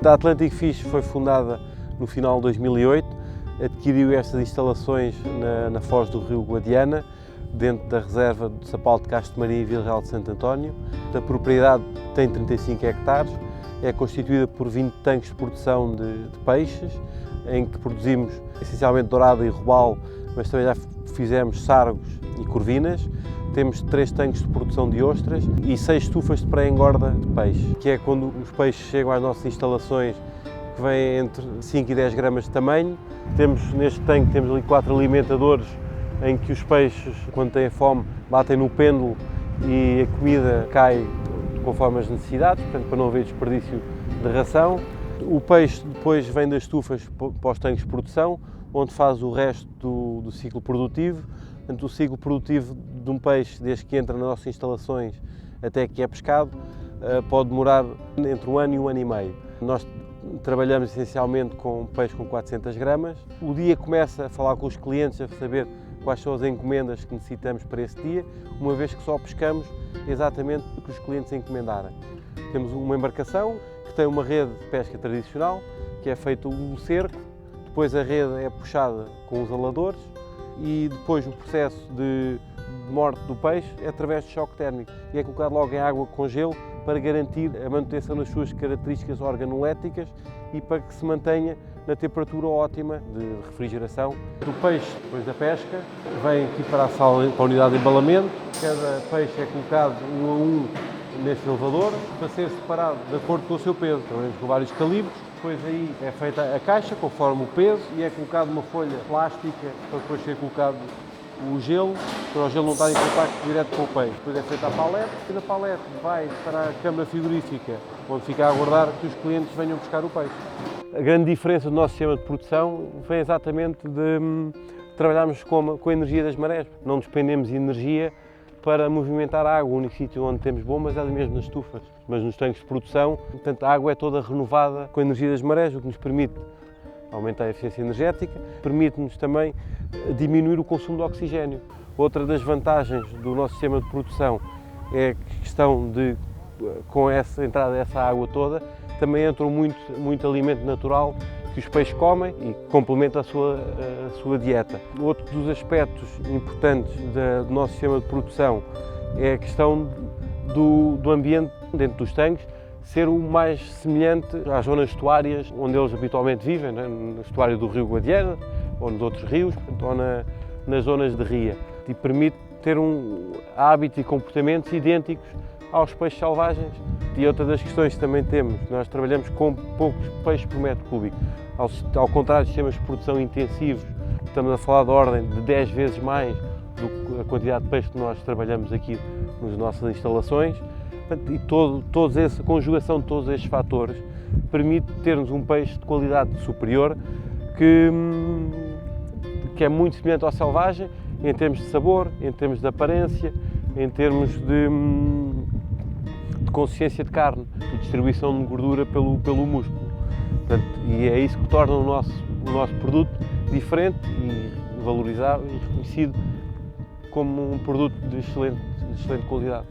A Atlantic Fish foi fundada no final de 2008, adquiriu estas instalações na foz do rio Guadiana, dentro da reserva do Sapal de Castro de Maria e Vila Real de Santo António. A propriedade tem 35 hectares, é constituída por 20 tanques de produção de peixes, em que produzimos essencialmente dourada e robalo, mas também já fizemos sargos e corvinas. Temos 3 tanques de produção de ostras e 6 estufas de pré-engorda de peixe, que é quando os peixes chegam às nossas instalações, que vêm entre 5 e 10 gramas de tamanho. Neste tanque temos ali 4 alimentadores, em que os peixes, quando têm fome, batem no pêndulo e a comida cai conforme as necessidades, portanto, para não haver desperdício de ração. O peixe depois vem das estufas para os tanques de produção, onde faz o resto do ciclo produtivo. Portanto, o ciclo produtivo de um peixe, desde que entra nas nossas instalações até que é pescado, pode demorar entre 1 ano e 1 ano e meio. Nós trabalhamos essencialmente com peixe com 400 gramas. O dia começa a falar com os clientes, a saber quais são as encomendas que necessitamos para esse dia, uma vez que só pescamos exatamente o que os clientes encomendarem. Temos uma embarcação que tem uma rede de pesca tradicional, que é feito um cerco, depois a rede é puxada com os aladores e depois o processo de morte do peixe é através de choque térmico e é colocado logo em água com gelo para garantir a manutenção das suas características organoléticas e para que se mantenha na temperatura ótima de refrigeração. O peixe, depois da pesca, vem aqui para a sala, para a unidade de embalamento. Cada peixe é colocado um a um neste elevador para ser separado de acordo com o seu peso. Trabalhamos com vários calibres. Depois aí é feita a caixa conforme o peso e é colocado uma folha plástica para depois ser colocado o gelo, para o gelo não estar em contacto direto com o peixe. Depois é feita a palete e da palete vai para a câmara frigorífica, onde fica a aguardar que os clientes venham buscar o peixe. A grande diferença do nosso sistema de produção vem exatamente de trabalharmos com a energia das marés. Não despendemos de energia para movimentar a água. O único sítio onde temos bombas é ali mesmo nas estufas. Mas nos tanques de produção, portanto, a água é toda renovada com a energia das marés, o que nos permite aumentar a eficiência energética, permite-nos também diminuir o consumo de oxigênio. Outra das vantagens do nosso sistema de produção é a questão de, com essa entrada dessa água toda, também entra muito alimento natural que os peixes comem e complementa a sua dieta. Outro dos aspectos importantes do nosso sistema de produção é a questão do ambiente dentro dos tanques ser o mais semelhante às zonas estuárias onde eles habitualmente vivem, né? No estuário do rio Guadiana ou nos outros rios, ou nas zonas de ria, e permite ter hábitos e comportamentos idênticos aos peixes selvagens. E outra das questões que também temos, nós trabalhamos com poucos peixes por metro cúbico, ao contrário de sistemas de produção intensivos, estamos a falar da ordem de 10 vezes mais do que a quantidade de peixe que nós trabalhamos aqui nas nossas instalações. E a conjugação de todos estes fatores permite termos um peixe de qualidade superior que é muito semelhante ao selvagem em termos de sabor, em termos de aparência, em termos de consistência de carne e distribuição de gordura pelo músculo. Portanto, e é isso que torna o nosso produto diferente e valorizado e reconhecido como um produto de excelente qualidade.